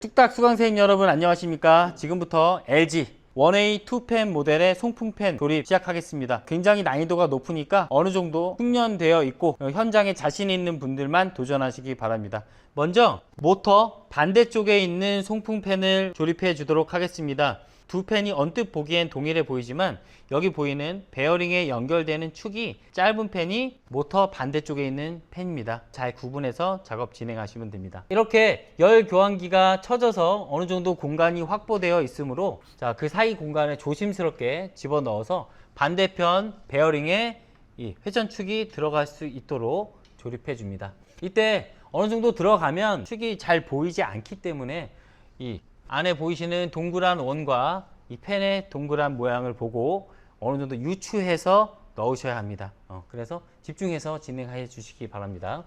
뚝딱 수강생 여러분 안녕하십니까. 지금부터 LG 1A 2펜 모델의 송풍팬 조립 시작하겠습니다. 굉장히 난이도가 높으니까 어느 정도 숙련되어 있고 현장에 자신 있는 분들만 도전하시기 바랍니다. 먼저 모터 반대쪽에 있는 송풍팬을 조립해 주도록 하겠습니다. 두 펜이 언뜻 보기엔 동일해 보이지만 여기 보이는 베어링에 연결되는 축이 짧은 펜이 모터 반대쪽에 있는 펜입니다. 잘 구분해서 작업 진행하시면 됩니다. 이렇게 열 교환기가 쳐져서 어느 정도 공간이 확보되어 있으므로 그 사이 공간에 조심스럽게 집어넣어서 반대편 베어링에 이 회전축이 들어갈 수 있도록 조립해 줍니다. 이때 어느 정도 들어가면 축이 잘 보이지 않기 때문에 이 안에 보이시는 동그란 원과 이 펜의 동그란 모양을 보고 어느 정도 유추해서 넣으셔야 합니다. 그래서 집중해서 진행해 주시기 바랍니다.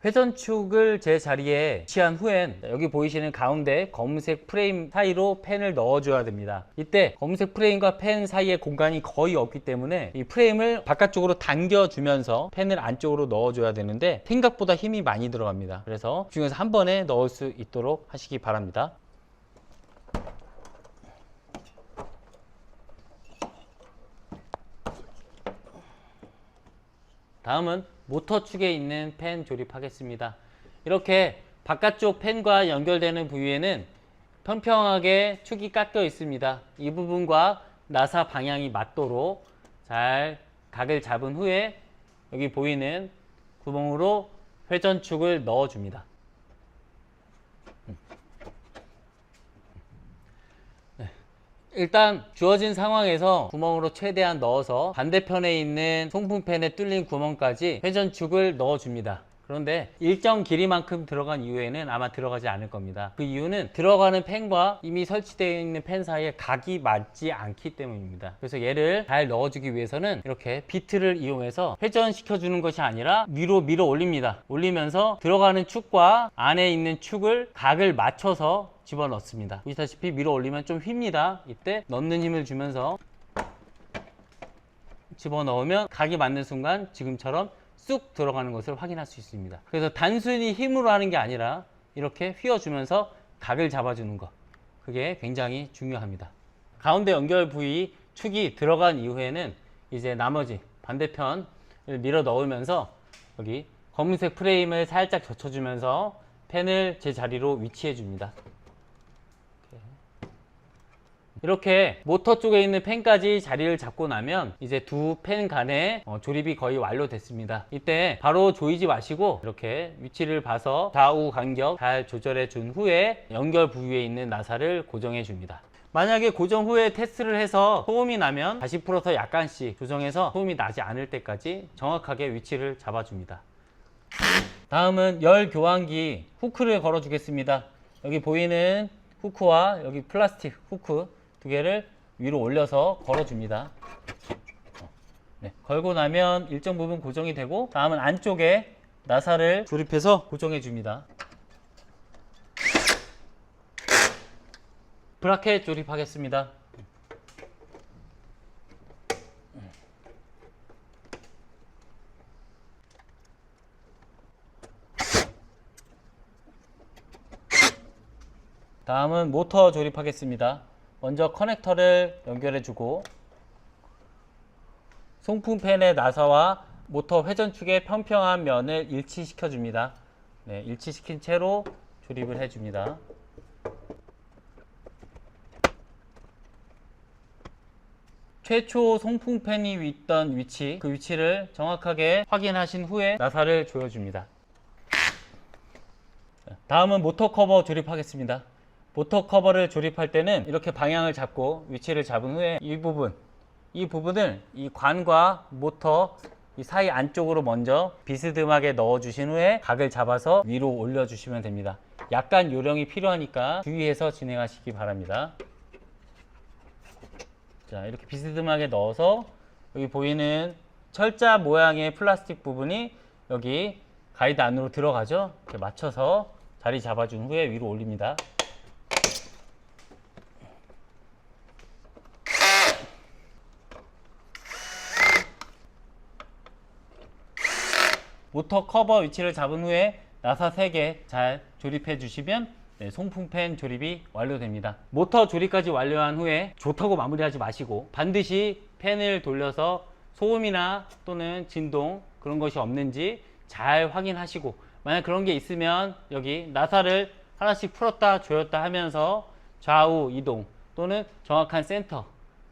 회전축을 제 자리에 위치한 후엔 여기 보이시는 가운데 검은색 프레임 사이로 펜을 넣어줘야 됩니다. 이때 검은색 프레임과 펜 사이에 공간이 거의 없기 때문에 이 프레임을 바깥쪽으로 당겨주면서 펜을 안쪽으로 넣어줘야 되는데 생각보다 힘이 많이 들어갑니다. 그래서 집중해서 한 번에 넣을 수 있도록 하시기 바랍니다. 다음은 모터 축에 있는 펜 조립하겠습니다. 이렇게 바깥쪽 펜과 연결되는 부위에는 평평하게 축이 깎여 있습니다. 이 부분과 나사 방향이 맞도록 잘 각을 잡은 후에 여기 보이는 구멍으로 회전축을 넣어줍니다. 일단 주어진 상황에서 구멍으로 최대한 넣어서 반대편에 있는 송풍팬에 뚫린 구멍까지 회전축을 넣어줍니다. 그런데 일정 길이만큼 들어간 이후에는 아마 들어가지 않을 겁니다. 그 이유는 들어가는 팬과 이미 설치되어 있는 팬 사이에 각이 맞지 않기 때문입니다. 그래서 얘를 잘 넣어주기 위해서는 이렇게 비트를 이용해서 회전시켜 주는 것이 아니라 위로 밀어 올립니다. 올리면서 들어가는 축과 안에 있는 축을 각을 맞춰서 집어넣습니다. 보시다시피 밀어 올리면 좀 휩니다. 이때 넣는 힘을 주면서 집어넣으면 각이 맞는 순간 지금처럼 쑥 들어가는 것을 확인할 수 있습니다. 그래서 단순히 힘으로 하는 게 아니라 이렇게 휘어주면서 각을 잡아주는 것, 그게 굉장히 중요합니다. 가운데 연결 부위 축이 들어간 이후에는 이제 나머지 반대편을 밀어 넣으면서 여기 검은색 프레임을 살짝 젖혀주면서 펜을 제 자리로 위치해 줍니다. 이렇게 모터 쪽에 있는 펜까지 자리를 잡고 나면 이제 두 펜 간의 조립이 거의 완료됐습니다. 이때 바로 조이지 마시고 이렇게 위치를 봐서 좌우 간격 잘 조절해 준 후에 연결 부위에 있는 나사를 고정해 줍니다. 만약에 고정 후에 테스트를 해서 소음이 나면 다시 풀어서 약간씩 조정해서 소음이 나지 않을 때까지 정확하게 위치를 잡아줍니다. 다음은 열 교환기 후크를 걸어 주겠습니다. 여기 보이는 후크와 여기 플라스틱 후크 두 개를 위로 올려서 걸어줍니다. 네, 걸고 나면 일정 부분 고정이 되고 다음은 안쪽에 나사를 조립해서 고정해 줍니다. 브라켓 조립하겠습니다. 다음은 모터 조립하겠습니다. 먼저 커넥터를 연결해 주고 송풍팬의 나사와 모터 회전축의 평평한 면을 일치시켜 줍니다. 네, 일치시킨 채로 조립을 해 줍니다. 최초 송풍팬이 있던 위치, 그 위치를 정확하게 확인하신 후에 나사를 조여 줍니다. 다음은 모터 커버 조립하겠습니다. 모터 커버를 조립할 때는 이렇게 방향을 잡고 위치를 잡은 후에 이 부분을 이 관과 모터 이 사이 안쪽으로 먼저 비스듬하게 넣어 주신 후에 각을 잡아서 위로 올려 주시면 됩니다. 약간 요령이 필요하니까 주의해서 진행하시기 바랍니다. 자, 이렇게 비스듬하게 넣어서 여기 보이는 철자 모양의 플라스틱 부분이 여기 가이드 안으로 들어가죠. 이렇게 맞춰서 자리 잡아준 후에 위로 올립니다. 모터 커버 위치를 잡은 후에 나사 3개 잘 조립해 주시면 송풍팬 조립이 완료됩니다. 모터 조립까지 완료한 후에 좋다고 마무리하지 마시고 반드시 팬을 돌려서 소음이나 또는 진동 그런 것이 없는지 잘 확인하시고, 만약 그런 게 있으면 여기 나사를 하나씩 풀었다 조였다 하면서 좌우 이동 또는 정확한 센터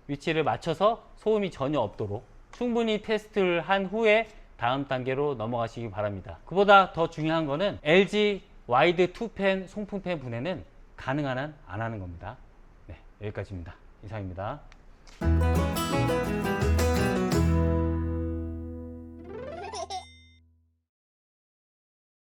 위치를 맞춰서 소음이 전혀 없도록 충분히 테스트를 한 후에 다음 단계로 넘어가시기 바랍니다. 그보다 더 중요한 거는 LG 와이드 2펜 송풍팬 분해는 가능한 한 안 하는 겁니다. 네, 여기까지입니다. 이상입니다.